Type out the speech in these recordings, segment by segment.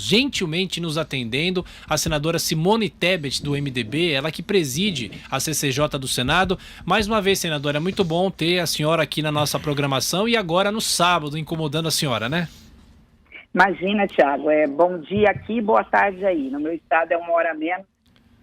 gentilmente nos atendendo, a senadora Simone Tebet, do MDB, ela que preside a CCJ do Senado. Mais uma vez, senadora, é muito bom ter a senhora aqui na nossa programação e agora no sábado, incomodando a senhora, né? Imagina, Thiago, bom dia aqui, boa tarde aí. No meu estado é 1 hora menos.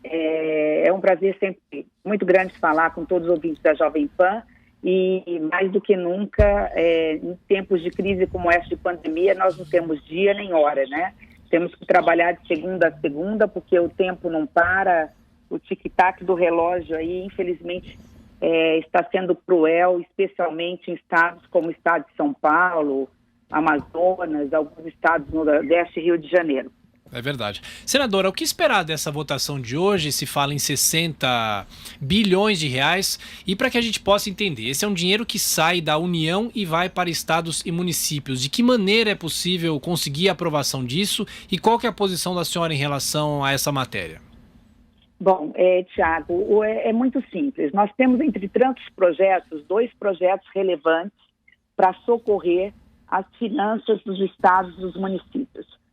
É um prazer sempre muito grande falar com todos os ouvintes da Jovem Pan e mais do que nunca, em tempos de crise como essa de pandemia, nós não temos dia nem hora, né? Temos que trabalhar de segunda a segunda porque o tempo não para, o tic-tac do relógio aí, infelizmente, está sendo cruel, especialmente em estados como o estado de São Paulo, Amazonas, alguns estados no Nordeste e Rio de Janeiro. É verdade. Senadora, o que esperar dessa votação de hoje? Se fala em 60 bilhões de reais. E para que a gente possa entender, esse é um dinheiro que sai da União e vai para estados e municípios. De que maneira é possível conseguir a aprovação disso? E qual que é a posição da senhora em relação a essa matéria? Bom, Thiago, é muito simples. Nós temos, entre tantos projetos, 2 projetos relevantes para socorrer as finanças dos estados e dos municípios.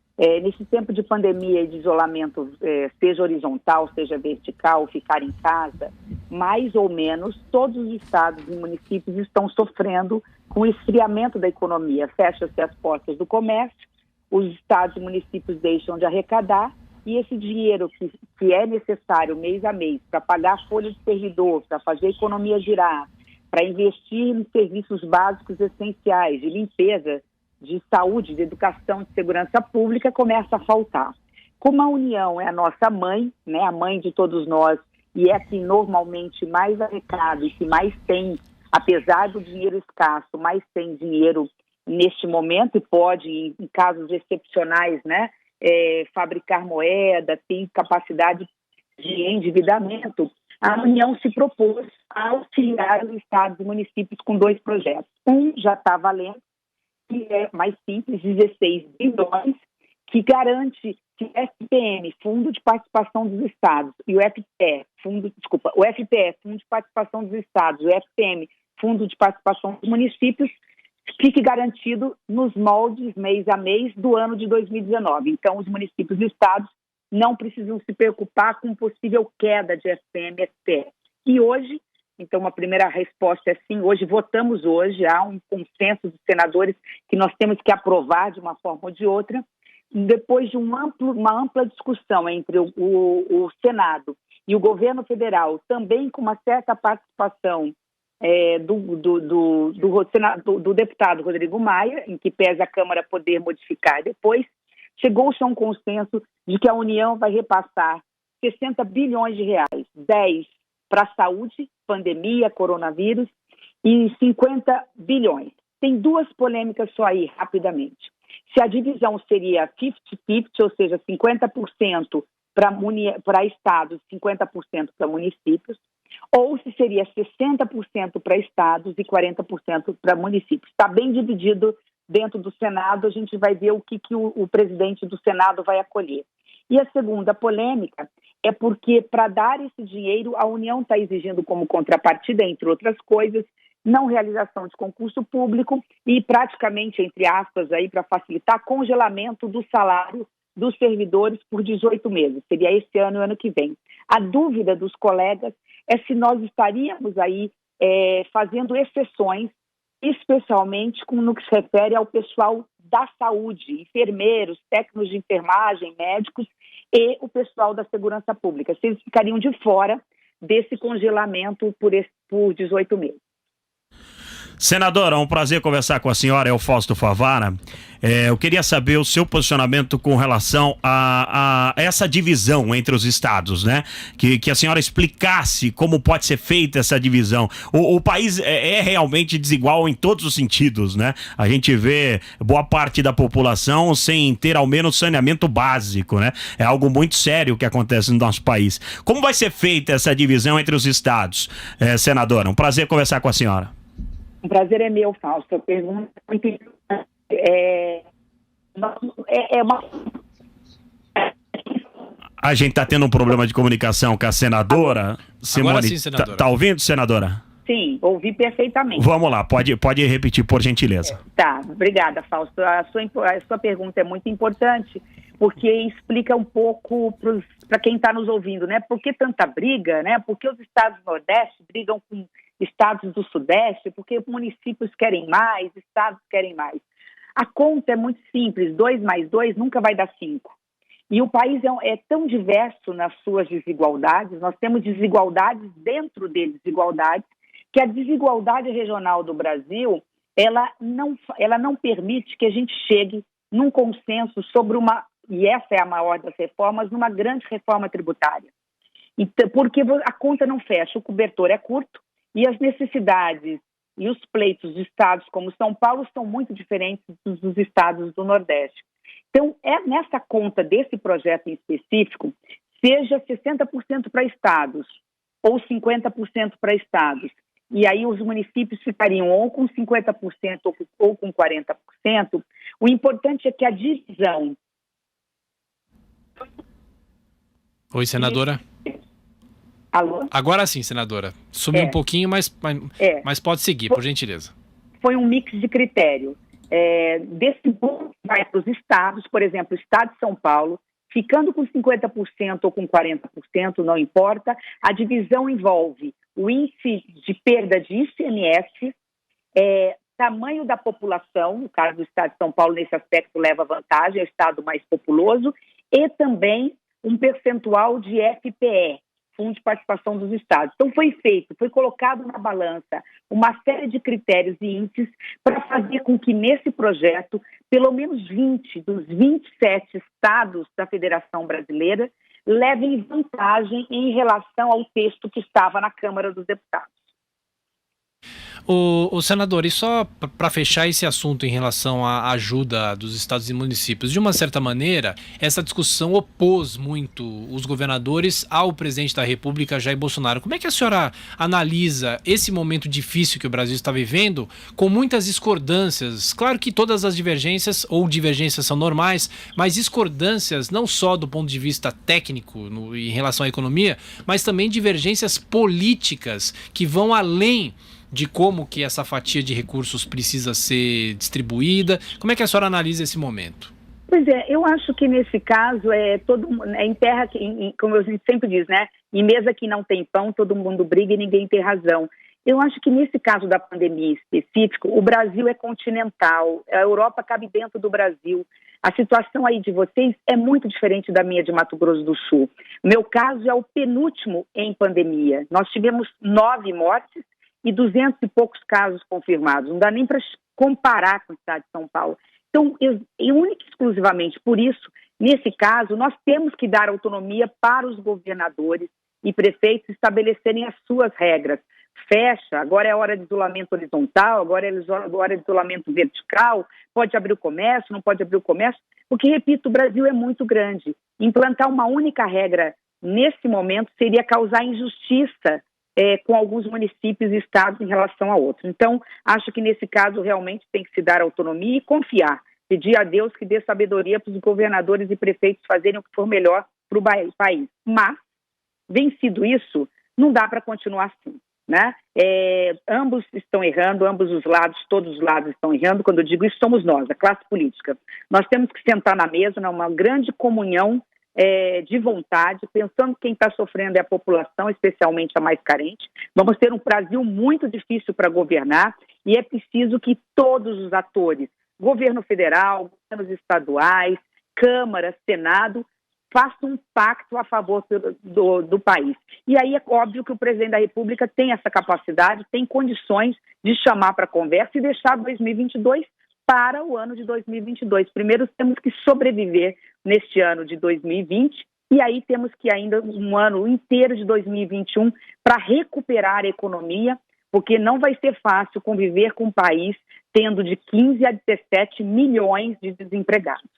Nesse tempo de pandemia e de isolamento, seja horizontal, seja vertical, ficar em casa, mais ou menos todos os estados e municípios estão sofrendo com o esfriamento da economia. Fecha-se as portas do comércio, os estados e municípios deixam de arrecadar e esse dinheiro que é necessário mês a mês para pagar a folha de servidor, para fazer a economia girar, para investir em serviços básicos essenciais, de limpeza, de saúde, de educação, de segurança pública, começa a faltar. Como a União é a nossa mãe, né, a mãe de todos nós, e é que normalmente mais arrecada e que mais tem, apesar do dinheiro escasso, mais tem dinheiro neste momento e pode, em casos excepcionais, né, fabricar moeda, tem capacidade de endividamento, a União se propôs a auxiliar os estados e municípios com 2 projetos. Um já está valendo, que é mais simples, 16 bilhões, que garante que o FPM, Fundo de Participação dos Estados, e o FPE, Fundo de Participação dos Estados, o FPM, Fundo de Participação dos Municípios, fique garantido nos moldes mês a mês do ano de 2019. Então, os municípios e estados não precisam se preocupar com possível queda de FPM e FPE. E hoje, então, uma primeira resposta é sim, votamos hoje, há um consenso dos senadores que nós temos que aprovar de uma forma ou de outra, depois de uma ampla discussão entre o Senado e o governo federal, também com uma certa participação do deputado Rodrigo Maia, em que pese a Câmara poder modificar depois, chegou-se a um consenso de que a União vai repassar 60 bilhões de reais, 10 para a saúde, pandemia, coronavírus, e 50 bilhões. Tem 2 polêmicas só aí, rapidamente. Se a divisão seria 50-50, ou seja, 50% para estados, 50% para municípios, ou se seria 60% para estados e 40% para municípios. Está bem dividido dentro do Senado, a gente vai ver o que o presidente do Senado vai acolher. E a segunda polêmica é porque, para dar esse dinheiro, a União está exigindo como contrapartida, entre outras coisas, não realização de concurso público e praticamente, entre aspas, aí para facilitar, congelamento do salário dos servidores por 18 meses. Seria esse ano e o ano que vem. A dúvida dos colegas é se nós estaríamos aí fazendo exceções, especialmente no que se refere ao pessoal da saúde, enfermeiros, técnicos de enfermagem, médicos e o pessoal da segurança pública. Se eles ficariam de fora desse congelamento por 18 meses. Senadora, é um prazer conversar com a senhora, é o Fausto Favara. Eu queria saber o seu posicionamento com relação a essa divisão entre os estados, né? Que a senhora explicasse como pode ser feita essa divisão. O país é realmente desigual em todos os sentidos, né? A gente vê boa parte da população sem ter ao menos saneamento básico, né? É algo muito sério que acontece no nosso país. Como vai ser feita essa divisão entre os estados, senadora? Um prazer conversar com a senhora. Um prazer é meu, Fausto. A pergunta é muito importante. A gente está tendo um problema de comunicação com a senadora. Simone, agora sim, senadora. Tá ouvindo, senadora? Sim, ouvi perfeitamente. Vamos lá, pode repetir, por gentileza. Tá, obrigada, Fausto. A sua pergunta é muito importante, porque explica um pouco para quem está nos ouvindo, né? Por que tanta briga, né? Por que os estados do Nordeste brigam com estados do Sudeste? Porque municípios querem mais, estados querem mais. A conta é muito simples, 2 mais 2 nunca vai dar 5. E o país é tão diverso nas suas desigualdades, nós temos desigualdades dentro de desigualdades, que a desigualdade regional do Brasil, ela não permite que a gente chegue num consenso sobre e essa é a maior das reformas, numa grande reforma tributária. Então, porque a conta não fecha, o cobertor é curto e as necessidades e os pleitos de estados como São Paulo são muito diferentes dos estados do Nordeste. Então, nessa conta desse projeto em específico, seja 60% para estados ou 50% para estados. E aí os municípios ficariam ou com 50% ou com 40%. O importante é que a divisão... Oi, senadora. Alô? Agora sim, senadora. Sumiu um pouquinho, mas pode seguir, por gentileza. Foi um mix de critérios. Desse bolo vai para os estados, por exemplo, o estado de São Paulo, ficando com 50% ou com 40%, não importa, a divisão envolve o índice de perda de ICMS, tamanho da população, no caso do estado de São Paulo, nesse aspecto leva vantagem, é o estado mais populoso, e também um percentual de FPE, Fundo de Participação dos Estados. Então foi colocado na balança uma série de critérios e índices para fazer com que nesse projeto, pelo menos 20 dos 27 estados da Federação Brasileira levem vantagem em relação ao texto que estava na Câmara dos Deputados. O senador, e só para fechar esse assunto em relação à ajuda dos estados e municípios, de uma certa maneira, essa discussão opôs muito os governadores ao presidente da República, Jair Bolsonaro. Como é que a senhora analisa esse momento difícil que o Brasil está vivendo, com muitas discordâncias? Claro que todas as divergências são normais, mas discordâncias não só do ponto de vista técnico em relação à economia, mas também divergências políticas que vão além de como que essa fatia de recursos precisa ser distribuída. Como é que a senhora analisa esse momento? Pois é, eu acho que nesse caso em terra, como a gente sempre diz, né? Em mesa que não tem pão, todo mundo briga e ninguém tem razão. Eu acho que nesse caso da pandemia específico, o Brasil é continental, a Europa cabe dentro do Brasil. A situação aí de vocês é muito diferente da minha de Mato Grosso do Sul. O meu caso é o penúltimo em pandemia. Nós tivemos 9 mortes e 200 e poucos casos confirmados. Não dá nem para comparar com o estado de São Paulo. Então, única e exclusivamente por isso, nesse caso, nós temos que dar autonomia para os governadores e prefeitos estabelecerem as suas regras. Fecha, agora é hora de isolamento horizontal, agora é hora de isolamento vertical, pode abrir o comércio, não pode abrir o comércio, porque, repito, o Brasil é muito grande. Implantar uma única regra nesse momento seria causar injustiça com alguns municípios e estados em relação a outros. Então, acho que nesse caso realmente tem que se dar autonomia e confiar. Pedir a Deus que dê sabedoria para os governadores e prefeitos fazerem o que for melhor para o país. Mas, vencido isso, não dá para continuar assim, né? Ambos estão errando, todos os lados estão errando. Quando eu digo isso, somos nós, a classe política. Nós temos que sentar na mesa, numa grande comunhão de vontade, pensando que quem está sofrendo é a população, especialmente a mais carente. Vamos ter um Brasil muito difícil para governar e é preciso que todos os atores, governo federal, governos estaduais, Câmara, Senado, façam um pacto a favor do país. E aí é óbvio que o presidente da República tem essa capacidade, tem condições de chamar para conversa e deixar 2022 para o ano de 2022. Primeiro temos que sobreviver neste ano de 2020 e aí temos que ainda um ano inteiro de 2021 para recuperar a economia, porque não vai ser fácil conviver com um país tendo de 15 a 17 milhões de desempregados.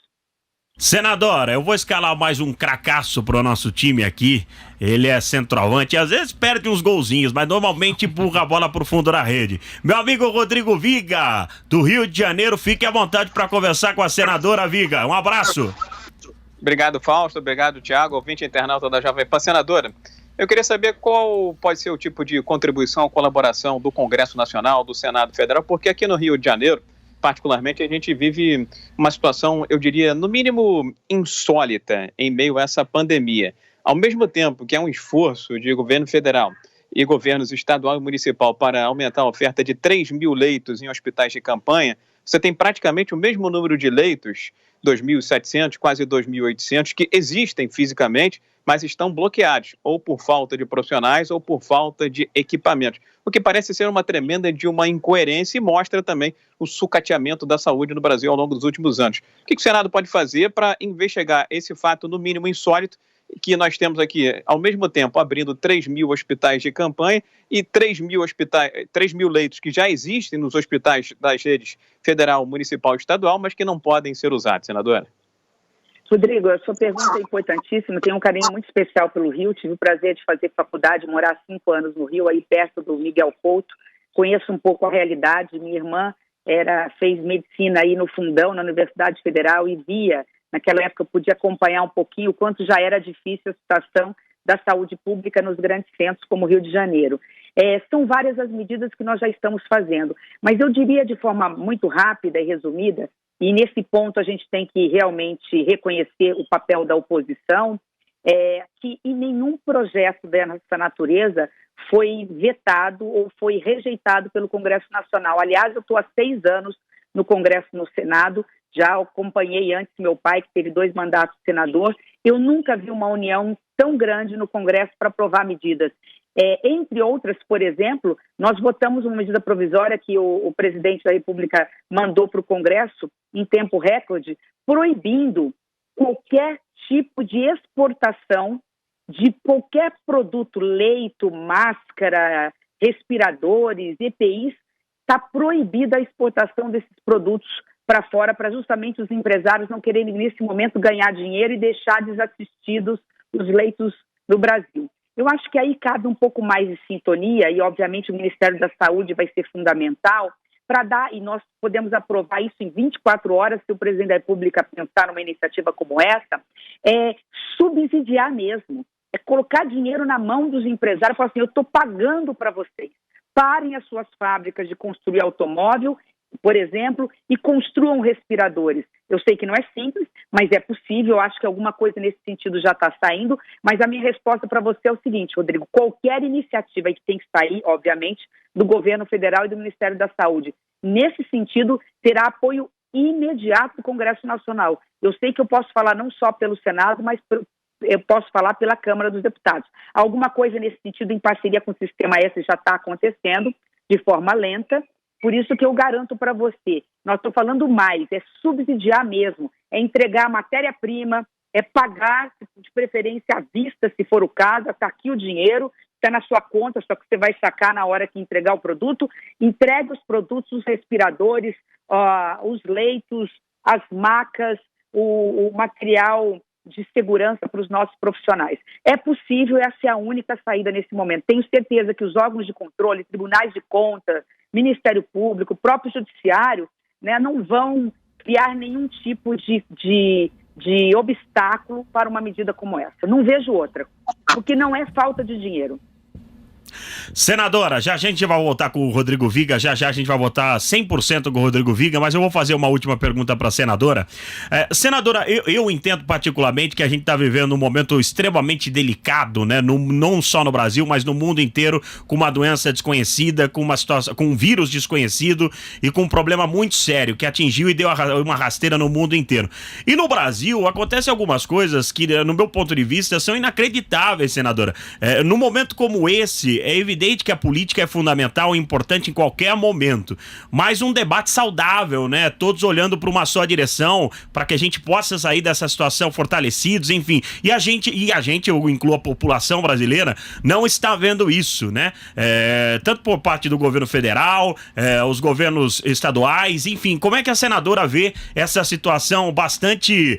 Senadora, eu vou escalar mais um cracaço pro nosso time aqui. Ele é centroavante, às vezes perde uns golzinhos, mas normalmente empurra a bola pro fundo da rede. Meu amigo Rodrigo Viga, do Rio de Janeiro, fique à vontade para conversar com a senadora Viga. Um abraço. Obrigado, Fausto. Obrigado, Thiago, ouvinte internauta da Jovem Pan. Senadora, eu queria saber qual pode ser o tipo de contribuição ou colaboração do Congresso Nacional, do Senado Federal, porque aqui no Rio de Janeiro particularmente, a gente vive uma situação, eu diria, no mínimo insólita em meio a essa pandemia. Ao mesmo tempo que é um esforço de governo federal e governos estadual e municipal para aumentar a oferta de 3 mil leitos em hospitais de campanha, você tem praticamente o mesmo número de leitos, 2.700, quase 2.800, que existem fisicamente, mas estão bloqueados, ou por falta de profissionais ou por falta de equipamentos. O que parece ser uma tremenda de uma incoerência e mostra também o sucateamento da saúde no Brasil ao longo dos últimos anos. O que o Senado pode fazer para investigar esse fato, no mínimo insólito, que nós temos aqui, ao mesmo tempo, abrindo 3 mil hospitais de campanha e 3 mil leitos que já existem nos hospitais das redes federal, municipal e estadual, mas que não podem ser usados, senadora? Rodrigo, a sua pergunta é importantíssima. Tenho um carinho muito especial pelo Rio. Tive o prazer de fazer faculdade, morar 5 anos no Rio, aí perto do Miguel Couto. Conheço um pouco a realidade. Minha irmã fez medicina aí no Fundão, na Universidade Federal, e via, naquela época, eu podia acompanhar um pouquinho o quanto já era difícil a situação da saúde pública nos grandes centros, como o Rio de Janeiro. São várias as medidas que nós já estamos fazendo, mas eu diria de forma muito rápida e resumida, e nesse ponto a gente tem que realmente reconhecer o papel da oposição, que em nenhum projeto dessa natureza foi vetado ou foi rejeitado pelo Congresso Nacional. Aliás, eu estou há 6 anos no Congresso, no Senado, já acompanhei antes meu pai, que teve 2 mandatos de senador. Eu nunca vi uma união tão grande no Congresso para aprovar medidas. Entre outras, por exemplo, nós votamos uma medida provisória que o presidente da República mandou para o Congresso em tempo recorde, proibindo qualquer tipo de exportação de qualquer produto, leito, máscara, respiradores, EPIs. Está proibida a exportação desses produtos para fora, para justamente os empresários não quererem, nesse momento, ganhar dinheiro e deixar desassistidos os leitos no Brasil. Eu acho que aí cabe um pouco mais de sintonia e, obviamente, o Ministério da Saúde vai ser fundamental para dar, e nós podemos aprovar isso em 24 horas, se o presidente da República pensar numa iniciativa como essa, subsidiar mesmo, colocar dinheiro na mão dos empresários, falar assim, eu estou pagando para vocês, parem as suas fábricas de construir automóvel, por exemplo, e construam respiradores. Eu sei que não é simples, mas é possível, eu acho que alguma coisa nesse sentido já está saindo, mas a minha resposta para você é o seguinte, Rodrigo, qualquer iniciativa que tem que sair, obviamente, do governo federal e do Ministério da Saúde, nesse sentido, terá apoio imediato do Congresso Nacional. Eu sei que eu posso falar não só pelo Senado, mas eu posso falar pela Câmara dos Deputados. Alguma coisa nesse sentido, em parceria com o Sistema S, já está acontecendo de forma lenta. Por isso que eu garanto para você, nós estamos falando mais, subsidiar mesmo, entregar a matéria-prima, pagar, de preferência à vista, se for o caso, está aqui o dinheiro, está na sua conta, só que você vai sacar na hora que entregar o produto, entregue os produtos, os respiradores, os leitos, as macas, o material de segurança para os nossos profissionais. É possível, essa é a única saída nesse momento. Tenho certeza que os órgãos de controle, tribunais de contas, Ministério Público, próprio Judiciário, né, não vão criar nenhum tipo de obstáculo para uma medida como essa. Não vejo outra, porque não é falta de dinheiro. Senadora, já a gente vai voltar com o Rodrigo Viga, já a gente vai votar 100% com o Rodrigo Viga, mas eu vou fazer uma última pergunta para a senadora. Senadora, eu entendo particularmente que a gente está vivendo um momento extremamente delicado, né? Não só no Brasil, mas no mundo inteiro, com uma doença desconhecida, com uma situação, com um vírus desconhecido e com um problema muito sério que atingiu e deu uma rasteira no mundo inteiro. E no Brasil acontecem algumas coisas que, no meu ponto de vista, são inacreditáveis, senadora. Num momento como esse, é evidente que a política é fundamental e importante em qualquer momento, mas um debate saudável, né? Todos olhando para uma só direção, para que a gente possa sair dessa situação fortalecidos, enfim. E a gente, eu incluo a população brasileira, não está vendo isso, né? Tanto por parte do governo federal, os governos estaduais, enfim. Como é que a senadora vê essa situação bastante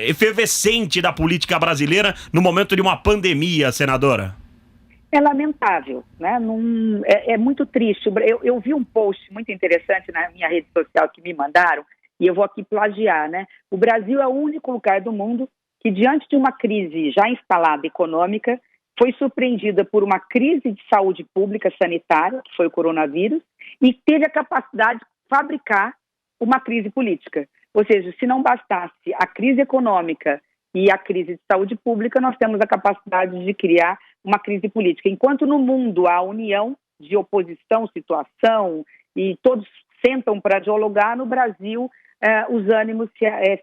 efervescente da política brasileira no momento de uma pandemia, senadora? É lamentável, né? É muito triste. Eu vi um post muito interessante na minha rede social que me mandaram, e eu vou aqui plagiar, né? O Brasil é o único lugar do mundo que, diante de uma crise já instalada econômica, foi surpreendida por uma crise de saúde pública sanitária, que foi o coronavírus, e teve a capacidade, fabricar uma crise política. Ou seja, se não bastasse a crise econômica e a crise de saúde pública, nós temos a capacidade de criar uma crise política. Enquanto no mundo há união de oposição, situação, e todos sentam para dialogar, no Brasil os ânimos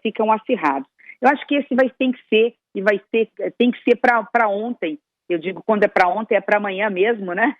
ficam acirrados. Eu acho que esse tem que ser para ontem. Eu digo, quando é para ontem, é para amanhã mesmo, né?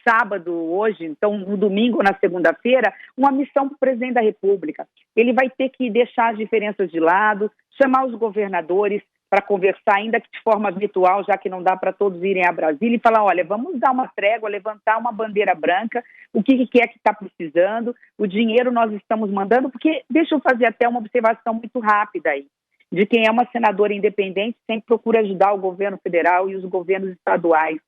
Sábado, hoje, então no domingo ou na segunda-feira, uma missão para o presidente da República. Ele vai ter que deixar as diferenças de lado, chamar os governadores para conversar, ainda que de forma virtual, já que não dá para todos irem a Brasília, e falar, olha, vamos dar uma trégua, levantar uma bandeira branca, o que é que está precisando, o dinheiro nós estamos mandando, porque deixa eu fazer até uma observação muito rápida aí, de quem é uma senadora independente, sempre procura ajudar o governo federal e os governos estaduais.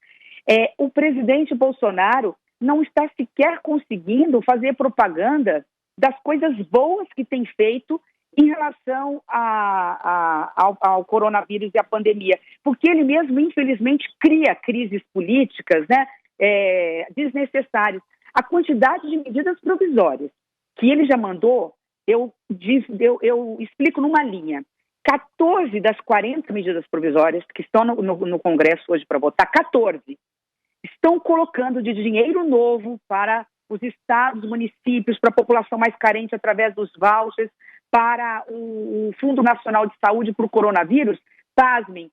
O presidente Bolsonaro não está sequer conseguindo fazer propaganda das coisas boas que tem feito em relação ao coronavírus e à pandemia, porque ele mesmo, infelizmente, cria crises políticas, né, desnecessárias. A quantidade de medidas provisórias que ele já mandou, eu explico numa linha. 14 das 40 medidas provisórias que estão no Congresso hoje para votar, 14, estão colocando de dinheiro novo para os estados, municípios, para a população mais carente através dos vouchers, para o Fundo Nacional de Saúde para o coronavírus, pasmem,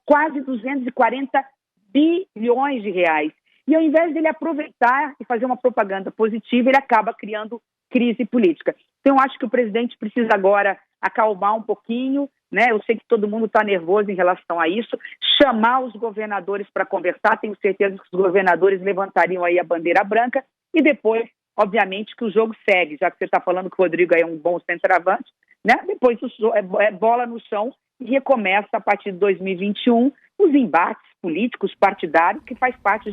quase 240 bilhões de reais. E ao invés dele aproveitar e fazer uma propaganda positiva, ele acaba criando crise política. Então, eu acho que o presidente precisa agora acalmar um pouquinho, né? Eu sei que todo mundo está nervoso em relação a isso, chamar os governadores para conversar, tenho certeza que os governadores levantariam aí a bandeira branca, e depois, obviamente, que o jogo segue, já que você está falando que o Rodrigo é um bom centroavante, né? Depois é bola no chão e recomeça a partir de 2021 os embates políticos, partidários, que faz parte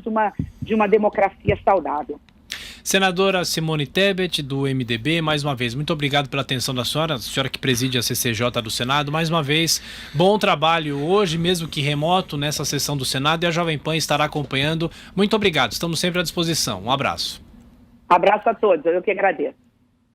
de uma democracia saudável. Senadora Simone Tebet, do MDB, mais uma vez, muito obrigado pela atenção da senhora, a senhora que preside a CCJ do Senado, mais uma vez, bom trabalho hoje, mesmo que remoto, nessa sessão do Senado, e a Jovem Pan estará acompanhando. Muito obrigado, estamos sempre à disposição. Um abraço. Abraço a todos, eu que agradeço.